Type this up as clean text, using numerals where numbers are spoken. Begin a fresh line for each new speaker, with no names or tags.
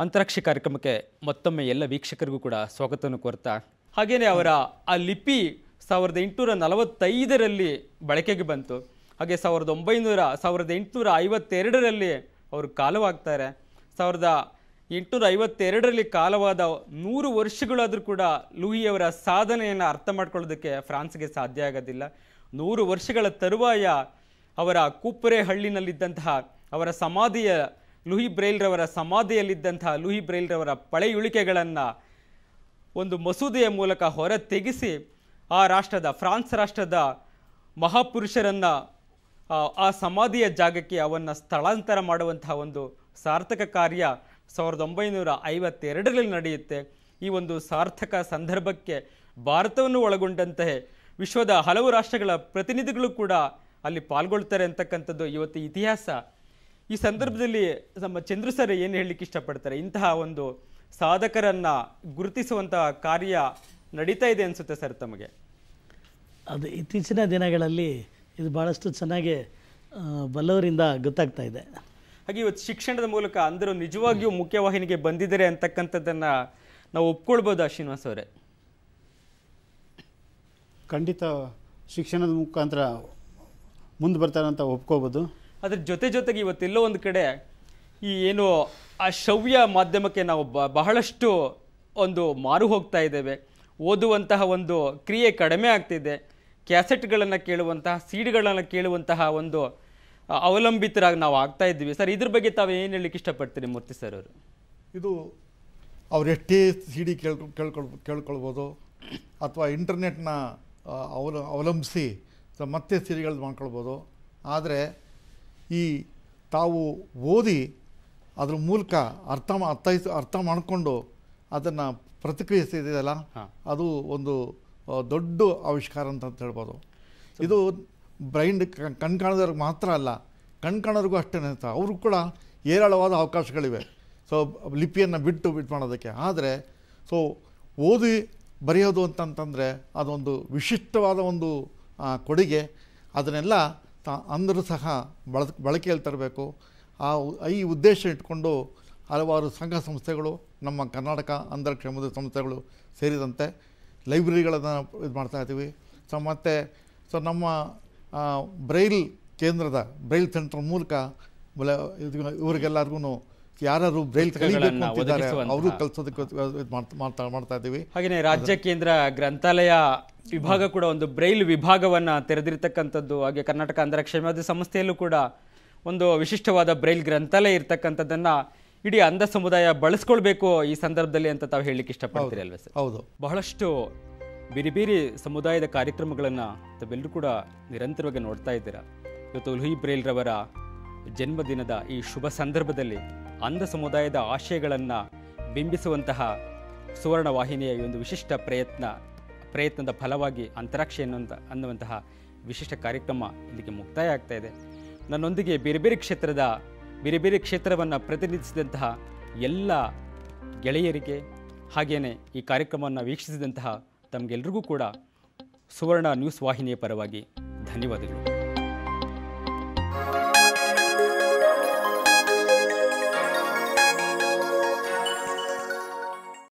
ಅಂತರಾಕ್ಷಿ ಕಾರ್ಯಕ್ರಮಕ್ಕೆ ಮತ್ತೊಮ್ಮೆ ಎಲ್ಲ ವೀಕ್ಷಕರಿಗೂ ಕೂಡ ಸ್ವಾಗತವನ್ನು ಕೋರ್ತಾ, ಹಾಗೆಯೇ ಅವರ ಆ ಲಿಪಿ 1845ರಲ್ಲಿ ಬಳಕೆಗೆ ಬಂತು. ಹಾಗೆ 1852ರಲ್ಲಿ ಅವರು ಕಾಲವಾಗ್ತಾರೆ. 1852ರಲ್ಲಿ ಕಾಲವಾದ 100 ವರ್ಷಗಳಾದರೂ ಕೂಡ ಲೂಯಿಯವರ ಸಾಧನೆಯನ್ನು ಅರ್ಥ ಮಾಡ್ಕೊಳ್ಳೋದಕ್ಕೆ ಫ್ರಾನ್ಸ್ಗೆ ಸಾಧ್ಯ ಆಗೋದಿಲ್ಲ. 100 ವರ್ಷಗಳ ತರುವಾಯ ಅವರ ಕೂಪರೆ ಹಳ್ಳಿನಲ್ಲಿದ್ದಂತಹ ಅವರ ಸಮಾಧಿಯ ಲೂಯಿ ಬ್ರೈಲ್ರವರ ಸಮಾಧಿಯಲ್ಲಿದ್ದಂತಹ ಲೂಯಿ ಬ್ರೈಲ್ರವರ ಪಳೆಯುಳಿಕೆಗಳನ್ನು ಒಂದು ಮಸೂದೆಯ ಮೂಲಕ ಹೊರ ತೆಗೆಸಿ ಫ್ರಾನ್ಸ್ ರಾಷ್ಟ್ರದ ಮಹಾಪುರುಷರನ್ನು ಆ ಸಮಾಧಿಯ ಜಾಗಕ್ಕೆ ಅವನ್ನು ಸ್ಥಳಾಂತರ ಮಾಡುವಂತಹ ಒಂದು ಸಾರ್ಥಕ ಕಾರ್ಯ 1952ರಲ್ಲಿ ನಡೆಯುತ್ತೆ. ಈ ಒಂದು ಸಾರ್ಥಕ ಸಂದರ್ಭಕ್ಕೆ ಭಾರತವನ್ನು ಒಳಗೊಂಡಂತೆ ವಿಶ್ವದ ಹಲವು ರಾಷ್ಟ್ರಗಳ ಪ್ರತಿನಿಧಿಗಳು ಕೂಡ ಅಲ್ಲಿ ಪಾಲ್ಗೊಳ್ತಾರೆ ಅಂತಕ್ಕಂಥದ್ದು ಇವತ್ತು ಇತಿಹಾಸ. ಈ ಸಂದರ್ಭದಲ್ಲಿ ನಮ್ಮ ಚಂದ್ರು ಸರ್ ಏನು ಹೇಳಲಿಕ್ಕೆ ಇಷ್ಟಪಡ್ತಾರೆ? ಇಂತಹ ಒಂದು ಸಾಧಕರನ್ನು ಗುರುತಿಸುವಂತಹ ಕಾರ್ಯ ನಡೀತಾ ಇದೆ ಅನಿಸುತ್ತೆ ಸರ್ ತಮಗೆ?
ಅದು ಇತ್ತೀಚಿನ ದಿನಗಳಲ್ಲಿ ಇದು ಭಾಳಷ್ಟು ಚೆನ್ನಾಗಿ ಬಲ್ಲವರಿಂದ ಗೊತ್ತಾಗ್ತಾ ಇದೆ.
ಹಾಗೆ ಇವತ್ತು ಶಿಕ್ಷಣದ ಮೂಲಕ ಅಂದರು ನಿಜವಾಗಿಯೂ ಮುಖ್ಯವಾಹಿನಿಗೆ ಬಂದಿದ್ದಾರೆ ಅಂತಕ್ಕಂಥದ್ದನ್ನು ನಾವು ಒಪ್ಕೊಳ್ಬೋದಾ ಶ್ರೀನಿವಾಸ್ ಅವರೇ?
ಖಂಡಿತ ಶಿಕ್ಷಣದ ಮುಖಾಂತರ ಮುಂದೆ ಬರ್ತಾರೆ ಅಂತ ಒಪ್ಕೋಬೋದು.
ಅದ್ರ ಜೊತೆಗೆ ಇವತ್ತೆಲ್ಲೋ ಒಂದು ಕಡೆ ಈ ಏನು ಆ ಶ್ರವ್ಯ ಮಾಧ್ಯಮಕ್ಕೆ ನಾವು ಬಹಳಷ್ಟು ಒಂದು ಮಾರು ಹೋಗ್ತಾ ಇದ್ದೇವೆ. ಓದುವಂತಹ ಒಂದು ಕ್ರಿಯೆ ಕಡಿಮೆ ಆಗ್ತಿದೆ. ಕ್ಯಾಸೆಟ್ಗಳನ್ನು ಕೇಳುವಂತಹ, ಸಿಡಿಗಳನ್ನು ಕೇಳುವಂತಹ ಒಂದು ಅವಲಂಬಿತರಾಗಿ ನಾವು ಆಗ್ತಾ ಇದ್ದೀವಿ. ಸರ್, ಇದ್ರ ಬಗ್ಗೆ ತಾವು ಏನು ಹೇಳಲಿಕ್ಕೆ ಇಷ್ಟಪಡ್ತೀರಿ ಮೂರ್ತಿ ಸರ್ ಅವರು?
ಇದು ಅವರೆಷ್ಟೇ ಸಿ ಡಿ ಕೇಳ್ಕೊಳ್ಬೋದು ಅಥವಾ ಇಂಟರ್ನೆಟ್ನ ಅವಲಂಬಿಸಿ ಮತ್ತೆ ಸಿಡಿಗಳು ಮಾಡ್ಕೊಳ್ಬೋದು. ಆದರೆ ಈ ತಾವು ಓದಿ ಅದ್ರ ಮೂಲಕ ಅರ್ಥ ಮಾಡಿಕೊಂಡು ಅದನ್ನು ಪ್ರತಿಕ್ರಿಯಿಸ್ತಿದೆಯಲ್ಲ, ಅದು ಒಂದು ದೊಡ್ಡ ಆವಿಷ್ಕಾರ ಅಂತ ಹೇಳ್ಬೋದು. ಇದು ಬ್ರೈಂಡ್ ಕಣ್ಕಾಣೋದ್ರಿಗೆ ಮಾತ್ರ ಅಲ್ಲ, ಕಣ್ಕಾಣೋರಿಗೂ ಅಷ್ಟೇ ಅವ್ರಿಗೂ ಕೂಡ ಏರಾಳವಾದ ಅವಕಾಶಗಳಿವೆ ಲಿಪಿಯನ್ನು ಬಿಟ್ಟು ಮಾಡೋದಕ್ಕೆ. ಆದರೆ ಓದಿ ಬರೆಯೋದು ಅಂತಂತಂದರೆ ಅದೊಂದು ವಿಶಿಷ್ಟವಾದ ಒಂದು ಕೊಡುಗೆ. ಅದನ್ನೆಲ್ಲ ಅಂದರೂ ಸಹ ಬಳಕೆಯಲ್ಲಿ ತರಬೇಕು. ಈ ಉದ್ದೇಶ ಇಟ್ಕೊಂಡು ಹಲವಾರು ಸಂಘ ಸಂಸ್ಥೆಗಳು, ನಮ್ಮ ಕರ್ನಾಟಕ ಅಂತರಾಕ್ಷಿ ಸಂಸ್ಥೆಗಳು ಸೇರಿದಂತೆ ಲೈಬ್ರರಿಗಳನ್ನು ಇದು ಮಾಡ್ತಾಯಿದ್ದೀವಿ. ಮತ್ತು ನಮ್ಮ ಬ್ರೈಲ್ ಕೇಂದ್ರದ ಬ್ರೈಲ್ ಸೆಂಟರ್ ಮೂಲಕ ಇವರಿಗೆಲ್ಲರಿಗೂ ಯಾರು ಬ್ರೈಲ್ ಕಲಿಬೇಕು ಅಂತಿದ್ದಾರೆ ಅವರು ಕಲಿಸೋದಕ್ಕೆ ಮಾಡ್ತಾ ಇದ್ದೀವಿ.
ಹಾಗೆಯೇ ರಾಜ್ಯ ಕೇಂದ್ರ ಗ್ರಂಥಾಲಯ ವಿಭಾಗ ಕೂಡ ಒಂದು ಬ್ರೈಲ್ ವಿಭಾಗವನ್ನು ತೆರೆದಿರ್ತಕ್ಕಂಥದ್ದು. ಹಾಗೆ ಕರ್ನಾಟಕ ಅಂತರಾಕ್ಷಿ ಸಂಸ್ಥೆಯಲ್ಲೂ ಕೂಡ ಒಂದು ವಿಶಿಷ್ಟವಾದ ಬ್ರೈಲ್ ಗ್ರಂಥಾಲಯ ಇರ್ತಕ್ಕಂಥದ್ದನ್ನು ಇಡೀ ಅಂಧ ಸಮುದಾಯ ಬಳಸ್ಕೊಳ್ಬೇಕು ಈ ಸಂದರ್ಭದಲ್ಲಿ ಅಂತ ತಾವು ಹೇಳಲಿಕ್ಕೆ ಇಷ್ಟಪಡ್ತೀರಿ ಅಲ್ವಾ ಸರ್?
ಹೌದು.
ಬಹಳಷ್ಟು ಬೇರೆ ಬೇರೆ ಸಮುದಾಯದ ಕಾರ್ಯಕ್ರಮಗಳನ್ನು ತಾವೆಲ್ಲರೂ ಕೂಡ ನಿರಂತರವಾಗಿ ನೋಡ್ತಾ ಇದ್ದೀರಾ. ಇವತ್ತು ಲೂಯಿ ಬ್ರೈಲ್ರವರ ಜನ್ಮದಿನದ ಈ ಶುಭ ಸಂದರ್ಭದಲ್ಲಿ ಅಂಧ ಸಮುದಾಯದ ಆಶಯಗಳನ್ನು ಬಿಂಬಿಸುವಂತಹ ಸುವರ್ಣ ವಾಹಿನಿಯ ಈ ಒಂದು ವಿಶಿಷ್ಟ ಪ್ರಯತ್ನದ ಫಲವಾಗಿ ಅಂತರಾಕ್ಷಿ ಅನ್ನುವಂತಹ ವಿಶಿಷ್ಟ ಕಾರ್ಯಕ್ರಮ ಇಲ್ಲಿಗೆ ಮುಕ್ತಾಯ ಆಗ್ತಾ ಇದೆ. ನನ್ನೊಂದಿಗೆ ಬೇರೆ ಬೇರೆ ಕ್ಷೇತ್ರವನ್ನು ಪ್ರತಿನಿಧಿಸಿದಂತಹ ಎಲ್ಲ ಗೆಳೆಯರಿಗೆ ಹಾಗೆಯೇ ಈ ಕಾರ್ಯಕ್ರಮವನ್ನು ವೀಕ್ಷಿಸಿದಂತಹ ತಮಗೆಲ್ಲರಿಗೂ ಕೂಡ ಸುವರ್ಣ ನ್ಯೂಸ್ ವಾಹಿನಿಯ ಪರವಾಗಿ ಧನ್ಯವಾದಗಳು.